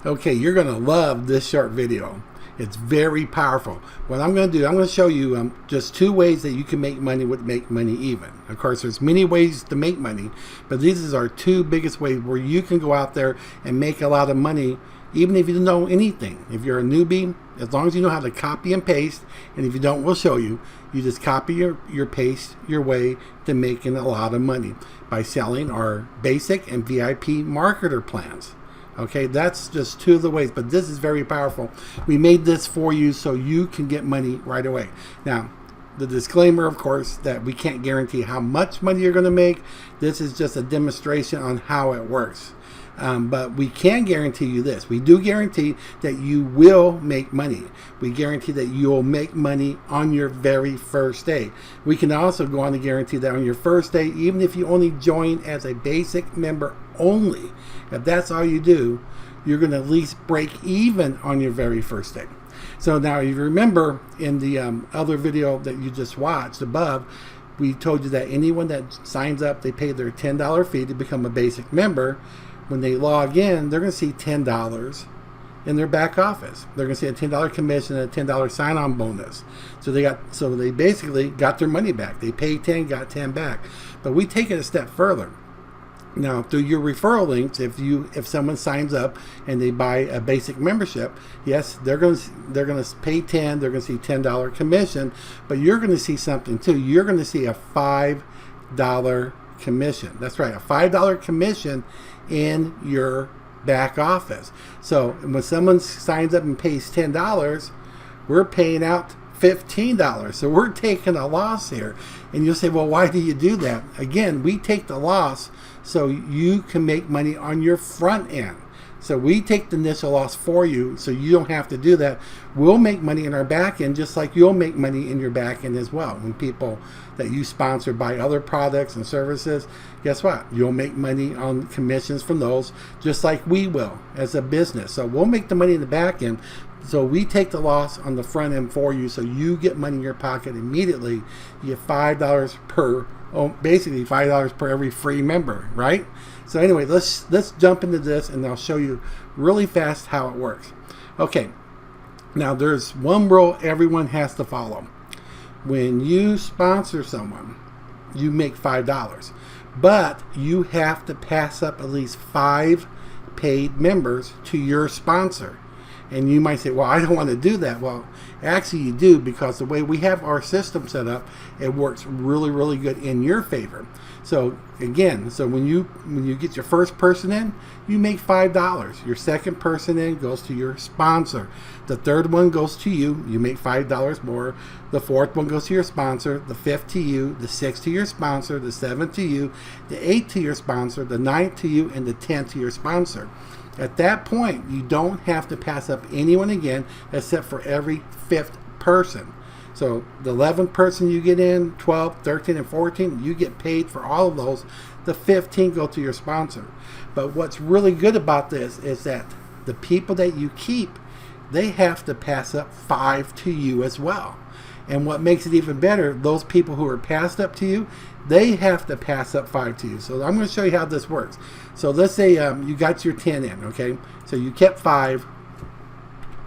Okay, you're going to love this short video. It's very powerful. What I'm going to do, I'm going to show you just 2 ways that you can make money with Make Money Even. Of course, there's many ways to make money, but these are our 2 biggest ways where you can go out there and make a lot of money, even if you don't know anything. If you're a newbie, as long as you know how to copy and paste, and if you don't, we'll show you. You just copy your paste your way to making a lot of money by selling our basic and VIP marketer plans. Okay, that's just 2 of the ways, but this is very powerful. We made this for you so you can get money right away. Now, the disclaimer, of course, that we can't guarantee how much money you're going to make. This is just a demonstration on how it works. But we can guarantee you this. We do guarantee that you will make money. We guarantee that you'll make money on your very first day. We can also go on to guarantee that on your first day, even if you only join as a basic member only, if that's all you do, you're going to at least break even on your very first day. So now, if you remember in the other video that you just watched above, we told you that anyone that signs up, they pay their $10 fee to become a basic member. When they log in, they're going to see $10 in their back office. They're going to see a $10 commission and a $10 sign-on bonus. So they basically got their money back. They paid 10, got 10 back. But we take it a step further. Now, through your referral links, if someone signs up and they buy a basic membership, yes, they're going to pay 10. They're going to see $10 commission, but you're going to see something too. You're going to see a $5 commission. That's right, a $5 commission in your back office. So when someone signs up and pays $10, we're paying out $15. So we're taking a loss here. And you'll say, well, why do you do that? Again, we take the loss so you can make money on your front end. So we take the initial loss for you so you don't have to do that. We'll make money in our back end just like you'll make money in your back end as well. When people that you sponsor buy other products and services, guess what? You'll make money on commissions from those just like we will as a business. So we'll make the money in the back end. So we take the loss on the front end for you so you get money in your pocket immediately. You get $5 per, basically $5 per every free member, right? So anyway, let's jump into this and I'll show you really fast how it works. Okay, now there's one rule everyone has to follow. When you sponsor someone, you make $5, but you have to pass up at least 5 paid members to your sponsor. And you might say, well, I don't want to do that. Well, actually you do, because the way we have our system set up, it works really, really good in your favor. So again, when you get your first person in, you make $5. Your second person in goes to your sponsor. The third one goes to you. You make $5 more. The fourth one goes to your sponsor. The fifth to you. The sixth to your sponsor. The seventh to you. The eighth to your sponsor. The ninth to you. And the 10th to your sponsor. At that point, you don't have to pass up anyone again except for every 5th person. So the 11th person you get in, 12, 13, and 14, you get paid for all of those. The 15 go to your sponsor. But what's really good about this is that the people that you keep, they have to pass up 5 to you as well. And what makes it even better, those people who are passed up to you, they have to pass up 5 to you. So I'm going to show you how this works. So let's say you got your 10 in, okay? So you kept 5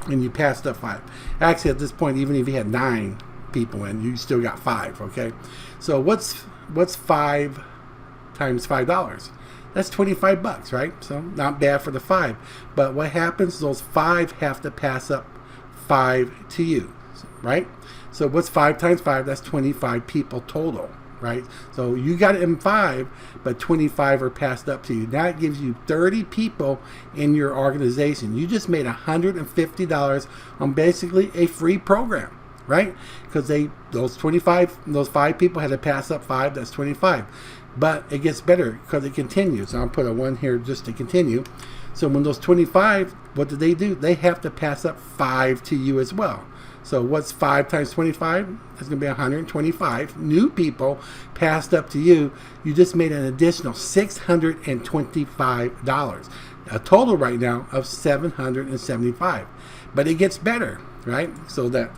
and you passed up 5. Actually, at this point, even if you had 9 people in, you still got 5, okay? So what's 5 times $5? That's $25, right? So not bad for the 5. But what happens, those 5 have to pass up 5 to you, right? So what's 5 times 5? That's 25 people total, right? So you got it in 5, but 25 are passed up to you. That gives you 30 people in your organization. You just made $150 on basically a free program, right? Because those 5 people had to pass up 5. That's 25. But it gets better because it continues. So I'll put a 1 here just to continue. So when those 25, what do? They have to pass up 5 to you as well. So what's 5 times 25? That's going to be 125 new people passed up to you. You just made an additional $625. A total right now of $775. But it gets better, right? So that,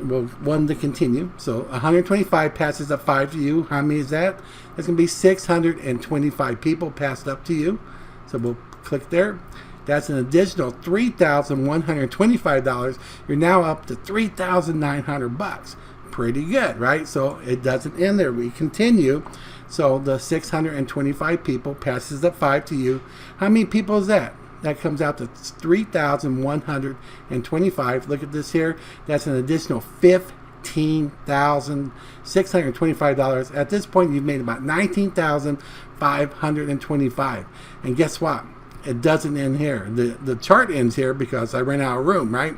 well, 1 to continue. So 125 passes up 5 to you. How many is that? That's going to be 625 people passed up to you. So we'll click there. That's an additional $3,125. You're now up to $3,900. Pretty good, right? So it doesn't end there. We continue. So the 625 people passes up 5 to you. How many people is that? That comes out to 3,125. Look at this here. That's an additional $15,625. At this point, you've made about $19,525. And guess what? It doesn't end here. The chart ends here because I ran out of room, right?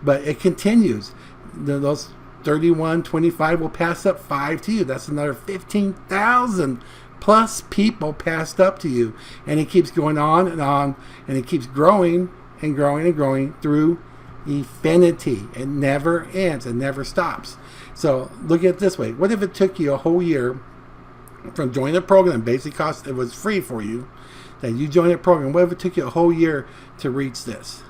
But it continues. Those 3125 will pass up 5 to you. That's another 15,000 plus people passed up to you, and it keeps going on, and it keeps growing and growing and growing through infinity. It never ends. It never stops. So look at it this way. What if it took you a whole year from joining the program? Basic cost, it was free for you, that you joined the program. What if it took you a whole year to reach this,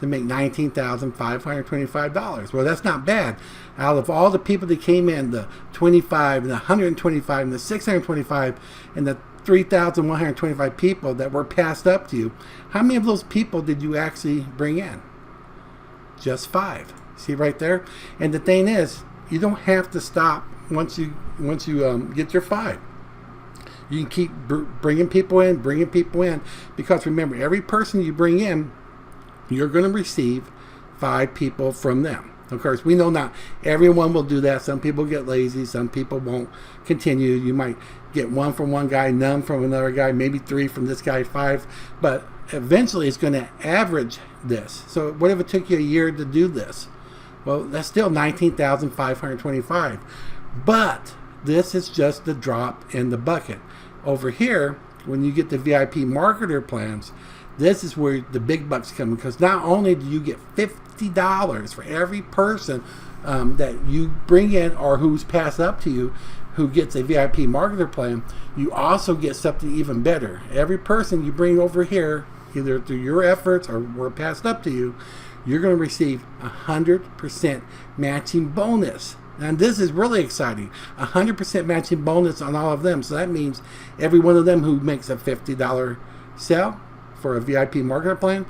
to make $19,525? Well, that's not bad. Out of all the people that came in, the 25 and the 125 and the 625 and the 3,125 people that were passed up to you, how many of those people did you actually bring in? Just 5. See right there? And the thing is, you don't have to stop once you get your 5. You can keep bringing people in, because remember, every person you bring in, you're going to receive 5 people from them. Of course, we know not everyone will do that. Some people get lazy. Some people won't continue. You might get 1 from one guy, none from another guy, maybe 3 from this guy, 5. But eventually it's going to average this. So what if it took you a year to do this? Well, that's still 19,525. But this is just the drop in the bucket. Over here, when you get the VIP marketer plans, this is where the big bucks come, because not only do you get $50 for every person that you bring in or who's passed up to you who gets a VIP marketer plan, you also get something even better. Every person you bring over here, either through your efforts or were passed up to you, you're going to receive 100% matching bonus. And this is really exciting. 100% matching bonus on all of them. So that means every one of them who makes a $50 sale for a VIP marketer plan,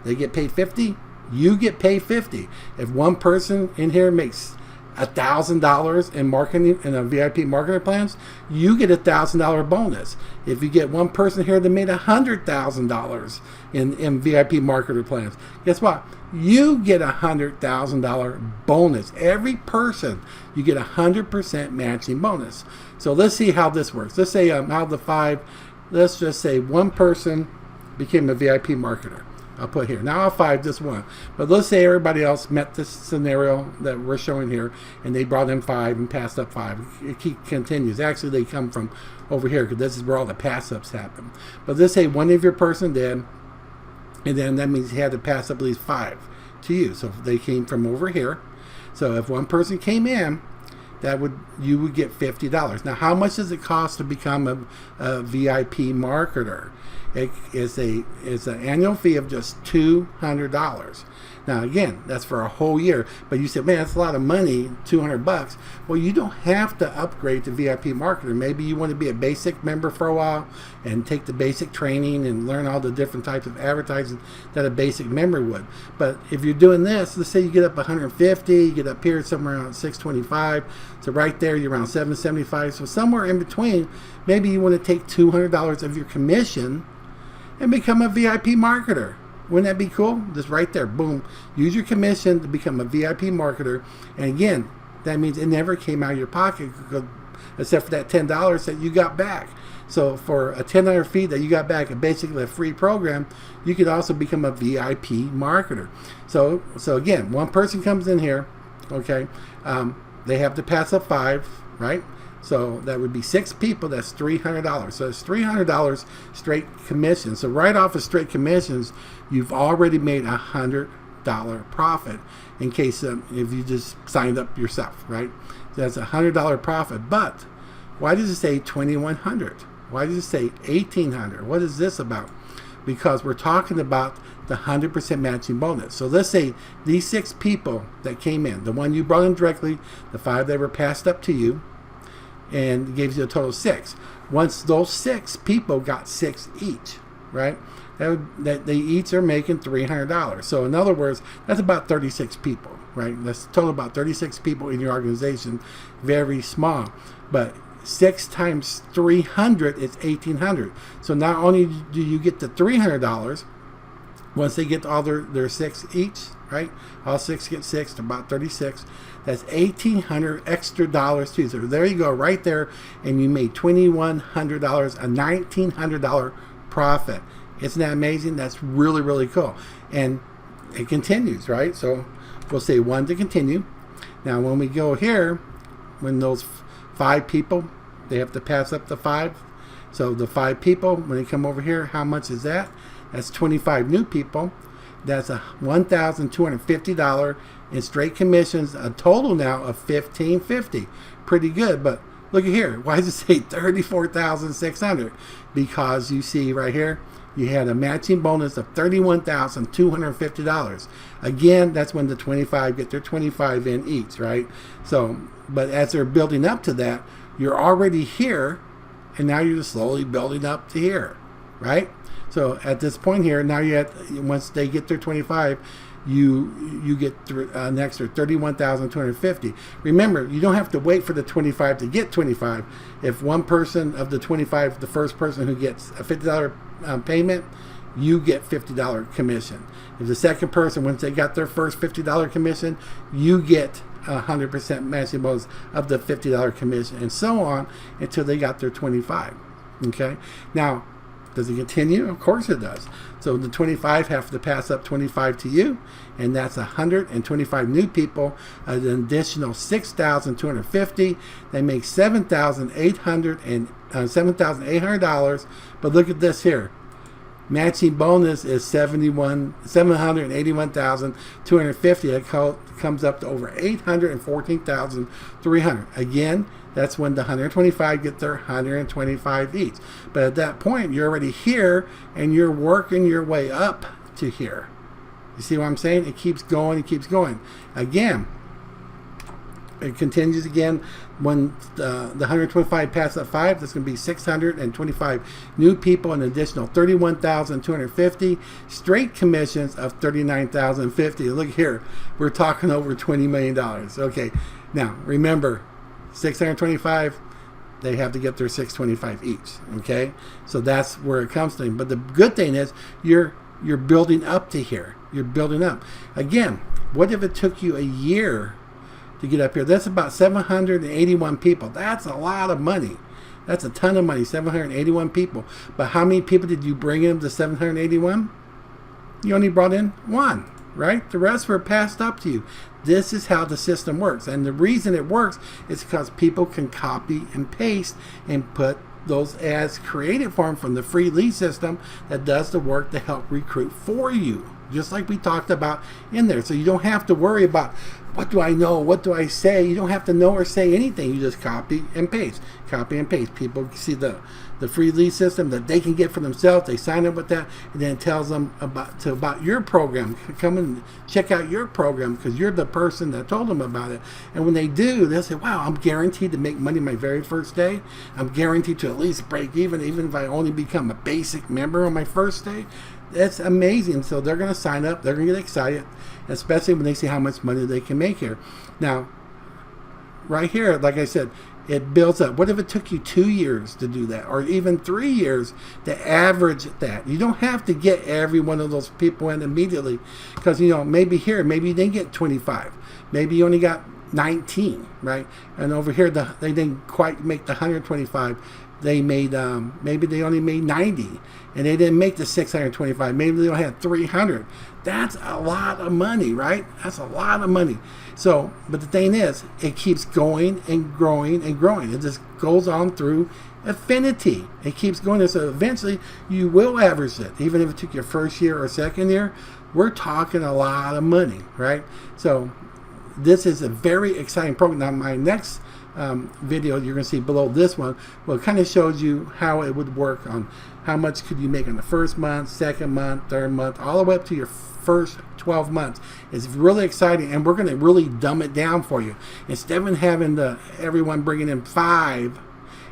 they get paid $50. You get paid $50. If one person in here makes $1,000 in marketing in a VIP marketer plans, you get $1,000 bonus. If you get one person here that made $100,000 in VIP marketer plans, guess what? You get $100,000 bonus. Every person, you get 100% matching bonus. So let's see how this works. Let's say out of the 5, let's just say one person became a VIP marketer. I'll put here. Now I'll 5 just one. But let's say everybody else met this scenario that we're showing here, and they brought in 5 and passed up 5. It continues. Actually, they come from over here, because this is where all the pass-ups happen. But let's say one of your person did, and then that means he had to pass up at least 5 to you. So if they came from over here. So if one person came in, you would get $50. Now, how much does it cost to become a VIP marketer? It's an annual fee of just $200. Now, again, that's for a whole year. But you said, man, that's a lot of money, $200. Well, you don't have to upgrade to VIP marketer. Maybe you want to be a basic member for a while and take the basic training and learn all the different types of advertising that a basic member would. But if you're doing this, let's say you get up 150, you get up here somewhere around 625. So right there, you're around 775. So somewhere in between, maybe you want to take $200 of your commission and become a VIP marketer. Wouldn't that be cool? Just right there, boom. Use your commission to become a VIP marketer. And again, that means it never came out of your pocket, except for that $10 that you got back. So for a $10 fee that you got back, and basically a free program, you could also become a VIP marketer. So again, one person comes in here, okay, they have to pass up 5, right? So that would be 6 people. That's $300. So it's $300 straight commission. So right off of straight commissions, you've already made $100 profit. In case if you just signed up yourself, right? That's $100 profit. But why does it say $2,100? Why does it say $1,800? What is this about? Because we're talking about the 100% matching bonus. So let's say these 6 people that came in, the one you brought in directly, the 5 that were passed up to you, and gives you a total of 6. Once those 6 people got 6 each, right? that they each are making $300. So in other words, that's about 36 people, right? That's total about 36 people in your organization. Very small, but 6 times 300 is 1,800. So not only do you get the $300 once they get all their 6 each, right? All 6 get 6 to about 36. That's $1,800 extra dollars too. So there you go, right there, and you made $2,100, a $1,900 profit. Isn't that amazing? That's really, really cool. And it continues, right? So we'll say 1 to continue. Now when we go here, when those 5 people, they have to pass up the 5. So the 5 people, when they come over here, how much is that? That's 25 new people. That's a $1,250 in straight commissions, a total now of $1,550. Pretty good, but look at here. Why does it say $34,600? Because you see right here, you had a matching bonus of $31,250. Again, that's when the 25 get their 25 in each, right? So, but as they're building up to that, you're already here, and now you're just slowly building up to here, right? So at this point here, now you once they get their 25, you get an extra $31,250. Remember, you don't have to wait for the 25 to get 25. If one person of the 25, the first person who gets a $50 payment, you get $50 commission. If the second person, once they got their first $50 commission, you get 100% matching bonus of the $50 commission, and so on until they got their 25. Okay, now does it continue? Of course it does. So the 25 have to pass up 25 to you, and that's 125 new people, an additional $6,250. They make $7,800. But look at this here. Matching bonus is $781,250. It comes up to over $814,300. Again, that's when the 125 get their 125 each. But at that point, you're already here, and you're working your way up to here. You see what I'm saying? It keeps going. It keeps going. Again, it continues again. When the 125 pass up 5, that's going to be 625 new people, an additional $31,250. Straight commissions of $39,050. Look here. We're talking over $20 million. Okay. Now, remember, 625, they have to get their 625 each. Okay, so that's where it comes to. But the good thing is you're building up to here. You're building up. Again, what if it took you a year to get up here? That's about 781 people. That's a lot of money. That's a ton of money. 781 people. But how many people did you bring in to 781? You only brought in 1, right? The rest were passed up to you. This is how the system works. And the reason it works is because people can copy and paste and put those ads created for them from the free lead system that does the work to help recruit for you. Just like we talked about in there. So you don't have to worry about, what do I know? What do I say? You don't have to know or say anything. You just copy and paste. Copy and paste. People see the free lead system that they can get for themselves. They sign up with that, and then it tells them about your program. Come and check out your program because you're the person that told them about it. And when they do, they'll say, wow, I'm guaranteed to make money my very first day. I'm guaranteed to at least break even if I only become a basic member on my first day. That's amazing. So they're going to sign up. They're going to get excited, especially when they see how much money they can make here. Now, right here, like I said, it builds up. What if it took you 2 years to do that, or even 3 years to average that? You don't have to get every one of those people in immediately, because maybe here, maybe you didn't get 25, maybe you only got 19, right? And over here, they didn't quite make the 125. They made maybe they only made 90, and they didn't make the 625. Maybe they only had 300. That's a lot of money, right? That's a lot of money. So, but the thing is, it keeps going and growing and growing. It just goes on through affinity. It keeps going. So eventually, you will average it. Even if it took your first year or second year, we're talking a lot of money, right? So this is a very exciting program. Now, my next video you're going to see below this one, well, it kind of shows you how it would work on how much could you make in the first month, second month, third month, all the way up to your first 12 months. It's really exciting, and we're going to really dumb it down for you. Instead of having everyone bringing in 5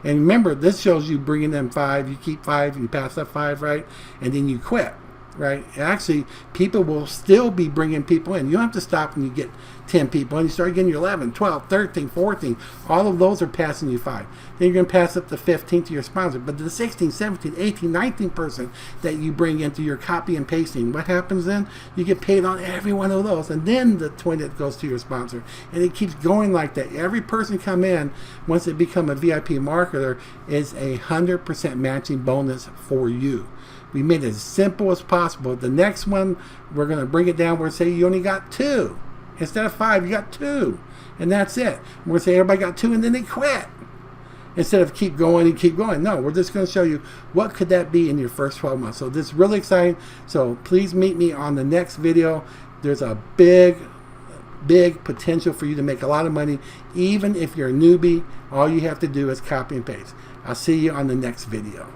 And remember, this shows you bringing them 5, you keep 5, you pass that 5, right? And then you quit, right? And actually, people will still be bringing people in. You don't have to stop when you get 10 people, and you start getting your 11, 12, 13, 14. All of those are passing you 5. Then you're going to pass up to 15 to your sponsor. But the 16, 17, 18, 19 person that you bring into your copy and pasting, what happens then? You get paid on every one of those. And then the 20 that goes to your sponsor. And it keeps going like that. Every person come in, once they become a VIP marketer, is 100% matching bonus for you. We made it as simple as possible. The next one, we're going to bring it down where say you only got 2. Instead of 5, you got 2. And that's it. We're going to say everybody got 2 and then they quit. Instead of keep going and keep going. No, we're just going to show you what could that be in your first 12 months. So this is really exciting. So please meet me on the next video. There's a big potential for you to make a lot of money. Even if you're a newbie, all you have to do is copy and paste. I'll see you on the next video.